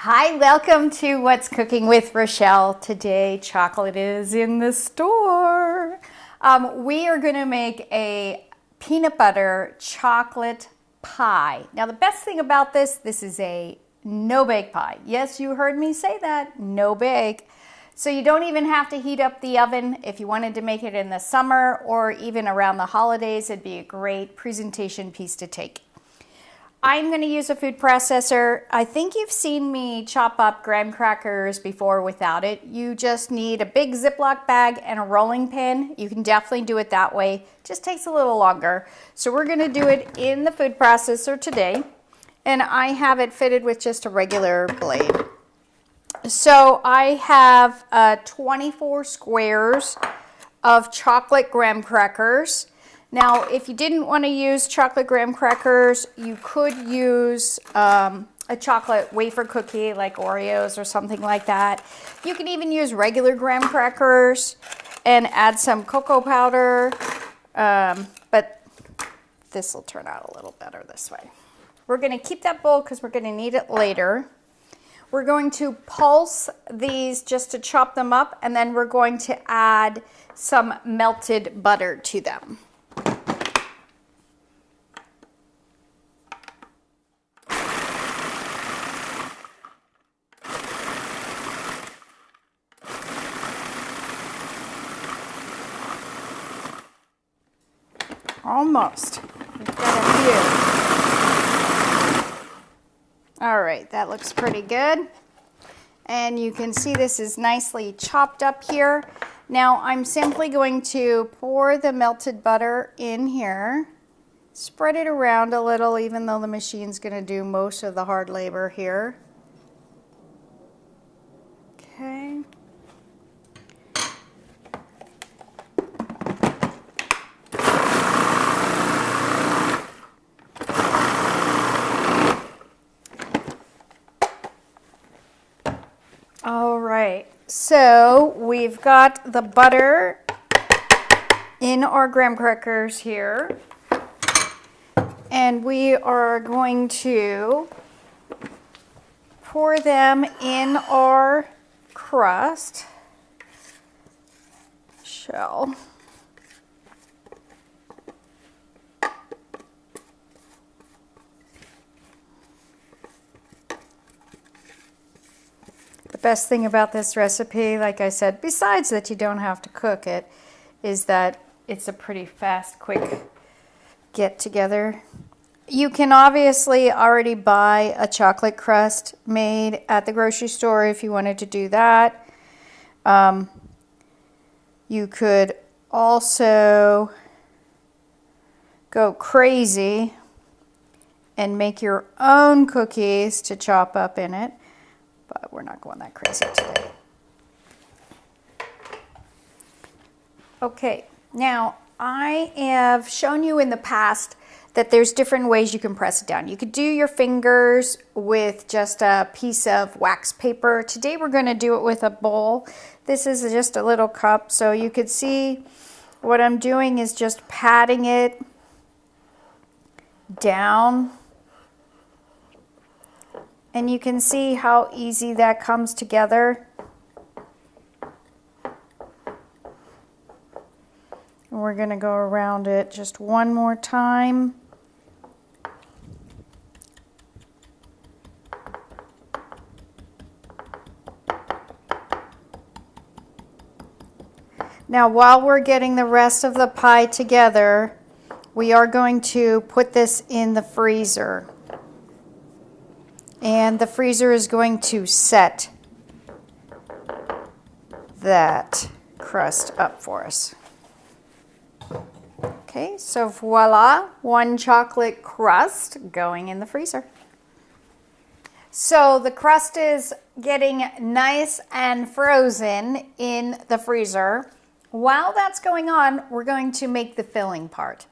Hi, welcome to What's Cooking with Rochelle. Today, chocolate is in the store. We are going to make a peanut butter chocolate pie. Now, the best thing about this is a no-bake pie. Yes, you heard me say that, no bake. So you don't even have to heat up the oven. If you wanted to make it in the summer or even around the holidays, it'd be a great presentation piece to take. I'm going to use a food processor. I think you've seen me chop up graham crackers before without it. You just need a big Ziploc bag and a rolling pin. You can definitely do it that way. It just takes a little longer. So we're going to do it in the food processor today. And I have it fitted with just a regular blade. So I have 24 squares of chocolate graham crackers. Now, if you didn't want to use chocolate graham crackers, you could use a chocolate wafer cookie like Oreos or something like that. You can even use regular graham crackers and add some cocoa powder, but this will turn out a little better this way. We're going to keep that bowl because we're going to need it later. We're going to pulse these just to chop them up, and then we're going to add some melted butter to them. Almost. We've got a few. All right, that looks pretty good. And you can see this is nicely chopped up here. Now I'm simply going to pour the melted butter in here. Spread it around a little, even though the machine's going to do most of the hard labor here. Okay. All right, so we've got the butter in our graham crackers here, and we are going to pour them in our crust shell. The best thing about this recipe, like I said, besides that you don't have to cook it, is that it's a pretty fast, quick get together. You can obviously already buy a chocolate crust made at the grocery store if you wanted to do that. You could also go crazy and make your own cookies to chop up in it. But we're not going that crazy today. Okay, now I have shown you in the past that there's different ways you can press it down. You could do your fingers with just a piece of wax paper. Today we're going to do it with a bowl. This is just a little cup, so you could see what I'm doing is just patting it down. And you can see how easy that comes together. And we're going to go around it just one more time. Now, while we're getting the rest of the pie together, we are going to put this in the freezer. And the freezer is going to set that crust up for us. Okay, so voila, one chocolate crust going in the freezer. So the crust is getting nice and frozen in the freezer. While that's going on, we're going to make the filling part.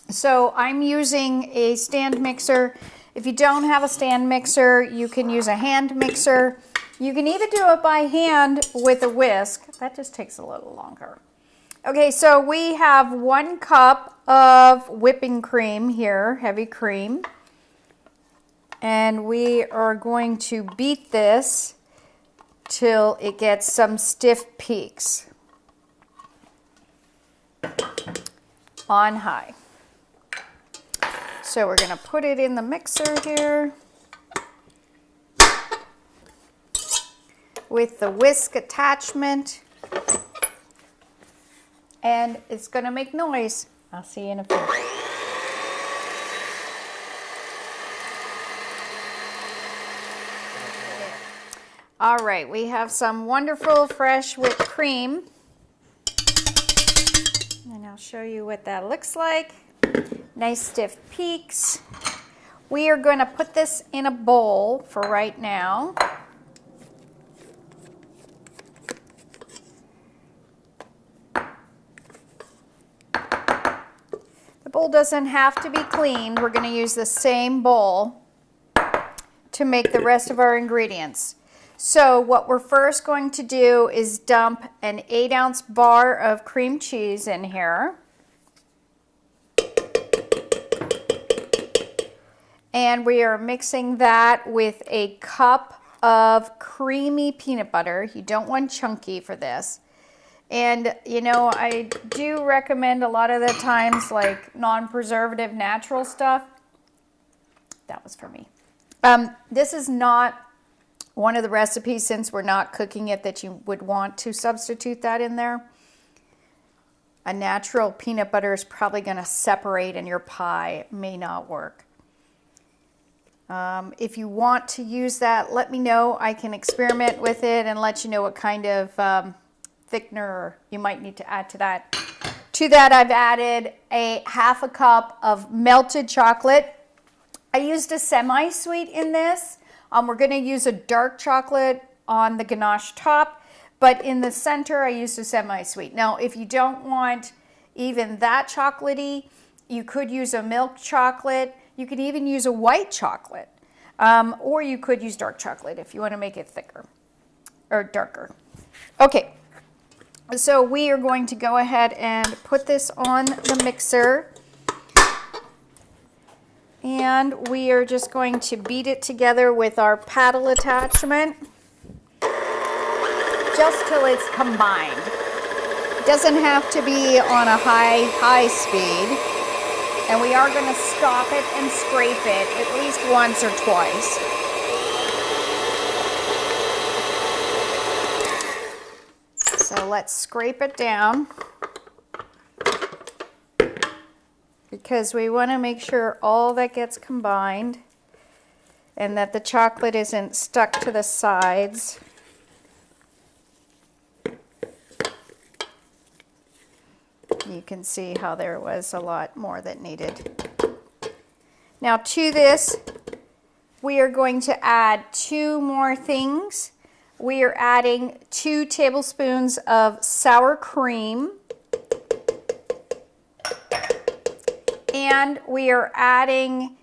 So I'm using a stand mixer. If you don't have a stand mixer, you can use a hand mixer. You can even do it by hand with a whisk. That just takes a little longer. Okay, so we have 1 cup of whipping cream here, heavy cream. And we are going to beat this till it gets some stiff peaks on high. So we're going to put it in the mixer here with the whisk attachment, and it's going to make noise. I'll see you in a few. All right, we have some wonderful fresh whipped cream, and I'll show you what that looks like. Nice stiff peaks. We are going to put this in a bowl for right now. The bowl doesn't have to be cleaned. We're going to use the same bowl to make the rest of our ingredients. So what we're first going to do is dump an 8-ounce bar of cream cheese in here. And we are mixing that with a cup of creamy peanut butter. You don't want chunky for this. And, you know, I do recommend a lot of the times like non-preservative natural stuff. That was for me. This is not one of the recipes, since we're not cooking it, that you would want to substitute that in there. A natural peanut butter is probably going to separate in your pie. It may not work. If you want to use that, let me know. I can experiment with it and let you know what kind of thickener you might need to add to that. To that, I've added a half a cup of melted chocolate. I used a semi-sweet in this. We're going to use a dark chocolate on the ganache top, but in the center I used a semi-sweet. Now, if you don't want even that chocolatey, you could use a milk chocolate. You could even use a white chocolate, or you could use dark chocolate if you want to make it thicker or darker. Okay, so we are going to go ahead and put this on the mixer. And we are just going to beat it together with our paddle attachment just till it's combined. It doesn't have to be on a high speed. And we are going to stop it and scrape it at least once or twice. So let's scrape it down, because we want to make sure all that gets combined and that the chocolate isn't stuck to the sides. You can see how there was a lot more that needed. Now to this, we are going to add 2 more things. We are adding 2 tablespoons of sour cream. And we are adding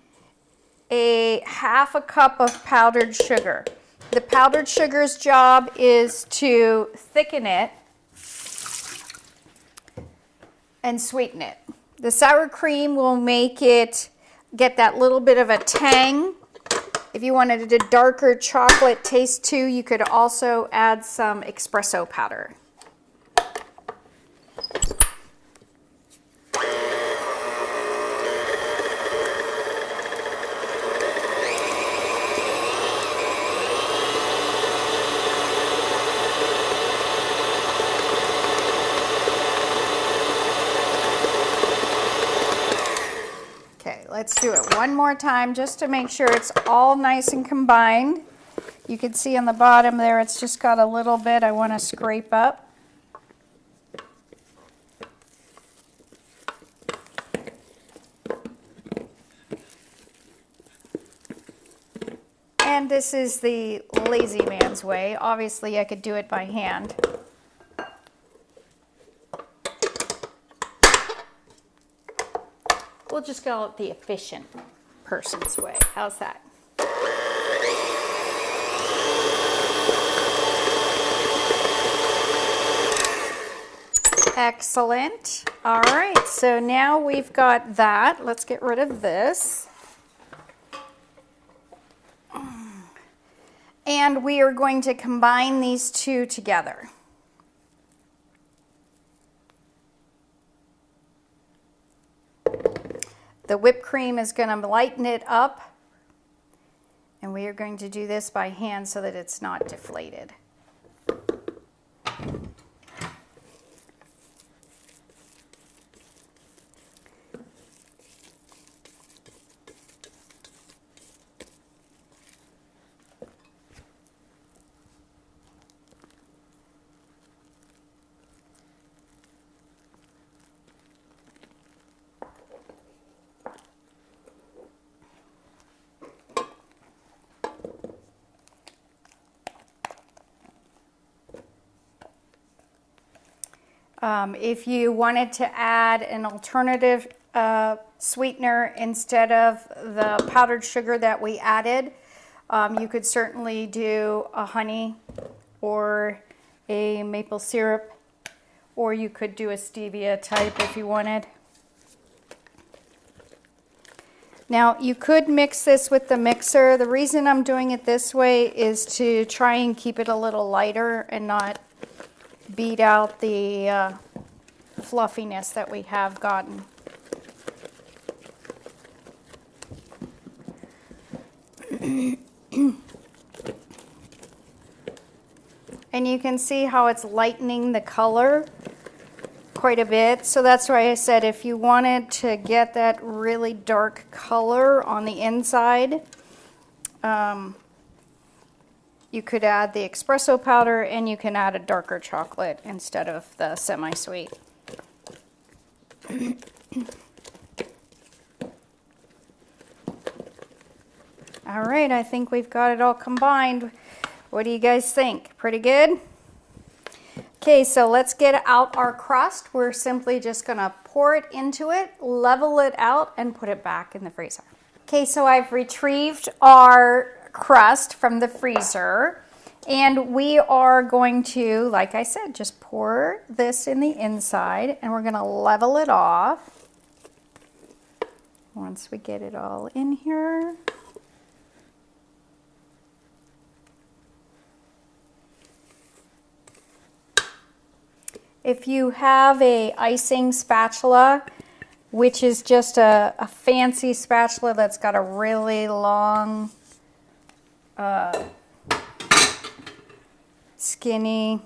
a half a cup of powdered sugar. The powdered sugar's job is to thicken it and sweeten it. The sour cream will make it get that little bit of a tang. If you wanted a darker chocolate taste too, you could also add some espresso powder. Let's do it one more time just to make sure it's all nice and combined. You can see on the bottom there it's just got a little bit I want to scrape up. And this is the lazy man's way. Obviously I could do it by hand. We'll just call it the efficient person's way. How's that? Excellent. All right, so now we've got that. Let's get rid of this. and we are going to combine these two together. The whipped cream is going to lighten it up, and we are going to do this by hand so that it's not deflated. If you wanted to add an alternative sweetener instead of the powdered sugar that we added, you could certainly do a honey or a maple syrup, or you could do a stevia type if you wanted. Now you could mix this with the mixer. The reason I'm doing it this way is to try and keep it a little lighter and not beat out the fluffiness that we have gotten. And you can see how it's lightening the color quite a bit. So that's why I said if you wanted to get that really dark color on the inside, you could add the espresso powder, and you can add a darker chocolate instead of the semi-sweet. All right, I think we've got it all combined. What do you guys think? Pretty good? Okay, so let's get out our crust. We're simply just gonna pour it into it, level it out, and put it back in the freezer. Okay, so I've retrieved our crust from the freezer, and we are going to, like I said, just pour this in the inside, and we're going to level it off once we get it all in here. If you have a icing spatula, which is just a fancy spatula that's got a really long skinny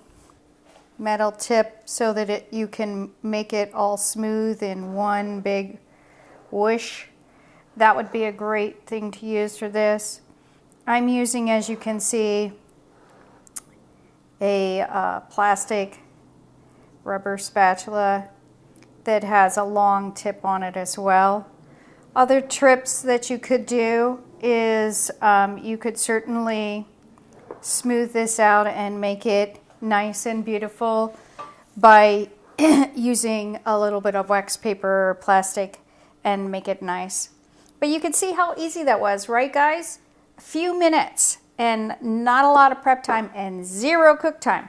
metal tip so that you can make it all smooth in one big whoosh, that would be a great thing to use for this. I'm using, as you can see, a plastic rubber spatula that has a long tip on it as well. Other trips that you could do is you could certainly smooth this out and make it nice and beautiful by using a little bit of wax paper or plastic and make it nice. But you can see how easy that was, right guys? A few minutes and not a lot of prep time and zero cook time.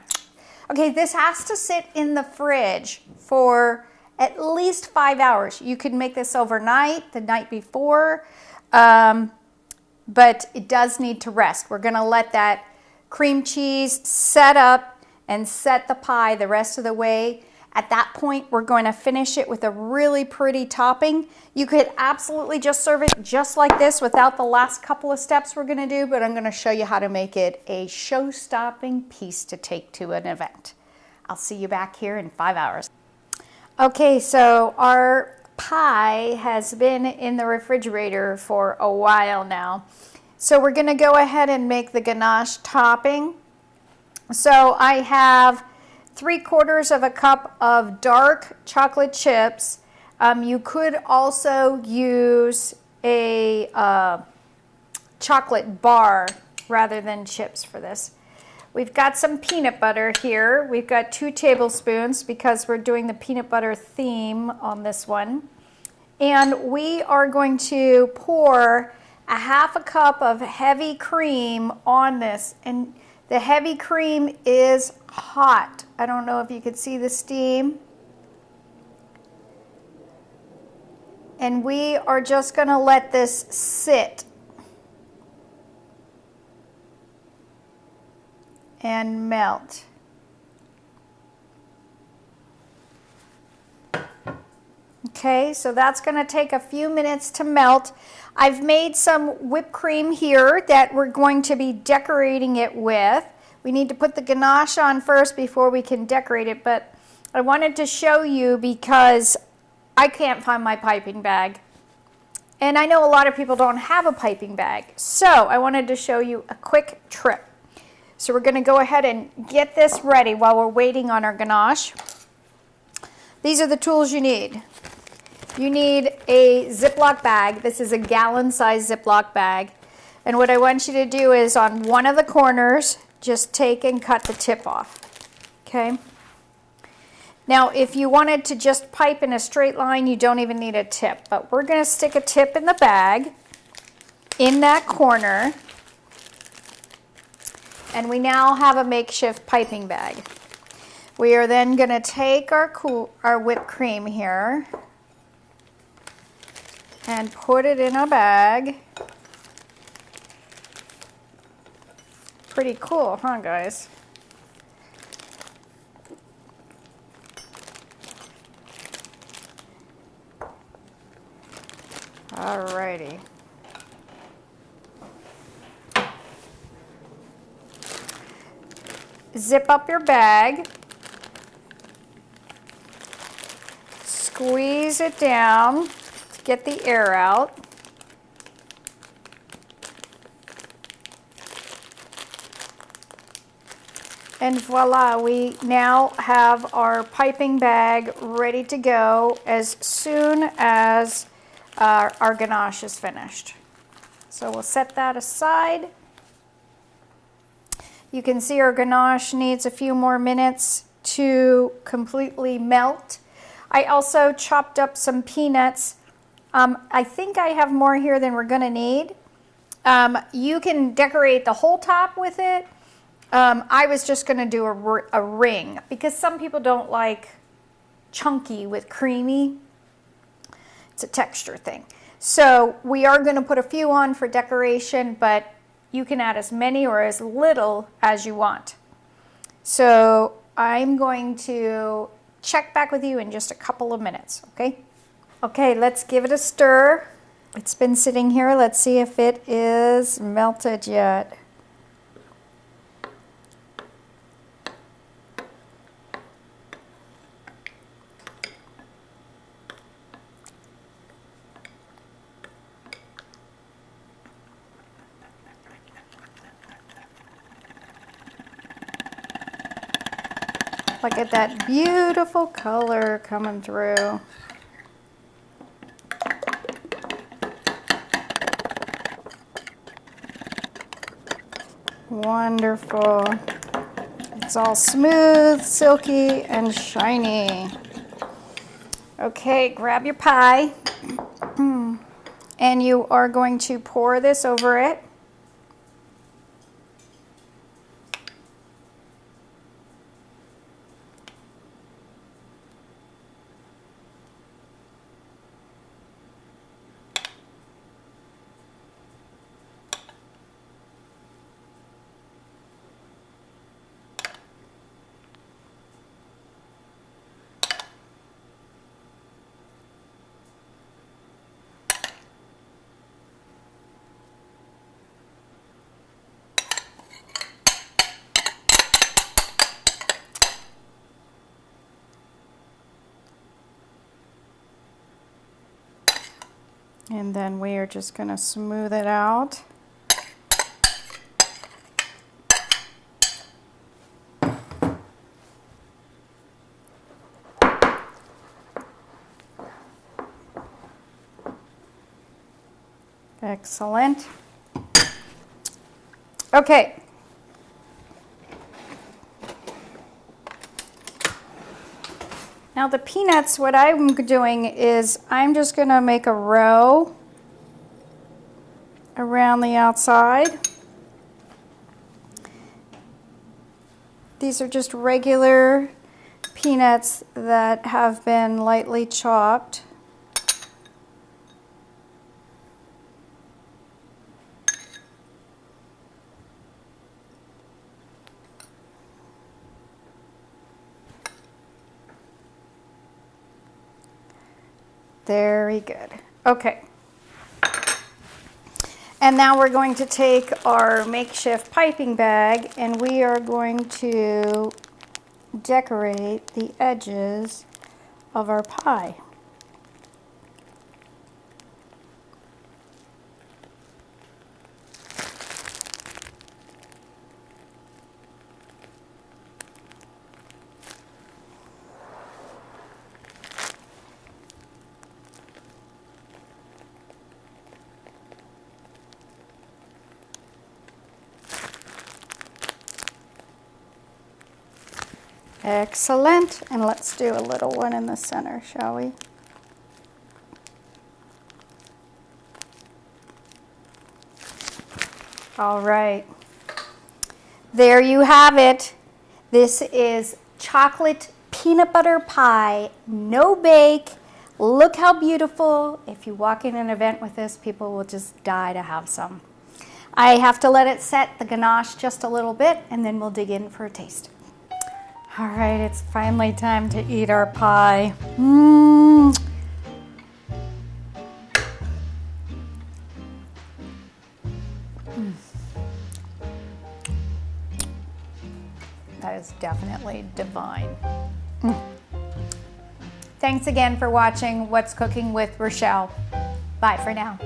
Okay, this has to sit in the fridge for at least 5 hours. You could make this overnight, the night before, but it does need to rest. We're gonna let that cream cheese set up and set the pie the rest of the way. At that point, we're going to finish it with a really pretty topping. You could absolutely just serve it just like this without the last couple of steps we're gonna do, but I'm gonna show you how to make it a show-stopping piece to take to an event. I'll see you back here in 5 hours. Okay, so our pie has been in the refrigerator for a while now. So we're gonna go ahead and make the ganache topping. So I have 3/4 of a cup of dark chocolate chips. You could also use a chocolate bar rather than chips for this. We've got some peanut butter here. We've got 2 tablespoons because we're doing the peanut butter theme on this one. And we are going to pour a 1/2 cup of heavy cream on this. And the heavy cream is hot. I don't know if you could see the steam. And we are just going to let this sit. and melt. Okay, so that's going to take a few minutes to melt. I've made some whipped cream here that we're going to be decorating it with. We need to put the ganache on first before we can decorate it, but I wanted to show you because I can't find my piping bag. And I know a lot of people don't have a piping bag, so I wanted to show you a quick trick. So we're going to go ahead and get this ready while we're waiting on our ganache. These are the tools you need. You need a Ziploc bag. This is a gallon-sized Ziploc bag. And what I want you to do is on one of the corners, just take and cut the tip off. Okay? Now, if you wanted to just pipe in a straight line, you don't even need a tip. But we're going to stick a tip in the bag, in that corner. And we now have a makeshift piping bag. We are then going to take our whipped cream here and put it in a bag. Pretty cool, huh, guys? Alrighty. Zip up your bag. Squeeze it down to get the air out. And voila, we now have our piping bag ready to go as soon as our ganache is finished. So we'll set that aside. You can see our ganache needs a few more minutes to completely melt. I also chopped up some peanuts. I think I have more here than we're gonna need. You can decorate the whole top with it. I was just gonna do a ring because some people don't like chunky with creamy. It's a texture thing. So we are gonna put a few on for decoration, but you can add as many or as little as you want. So I'm going to check back with you in just a couple of minutes, okay? Okay, let's give it a stir. It's been sitting here. Let's see if it is melted yet. Look at that beautiful color coming through. Wonderful. It's all smooth, silky, and shiny. Okay, grab your pie. And you are going to pour this over it. And then we are just going to smooth it out. Excellent. Okay. Now the peanuts, what I'm doing is I'm just going to make a row around the outside. These are just regular peanuts that have been lightly chopped. Very good. Okay. And now we're going to take our makeshift piping bag and we are going to decorate the edges of our pie. Excellent. And let's do a little one in the center, shall we? All right. There you have it. This is chocolate peanut butter pie, no bake. Look how beautiful. If you walk in an event with this, people will just die to have some. I have to let it set the ganache just a little bit and then we'll dig in for a taste. All right, it's finally time to eat our pie. That is definitely divine. Thanks again for watching What's Cooking with Rochelle. Bye for now.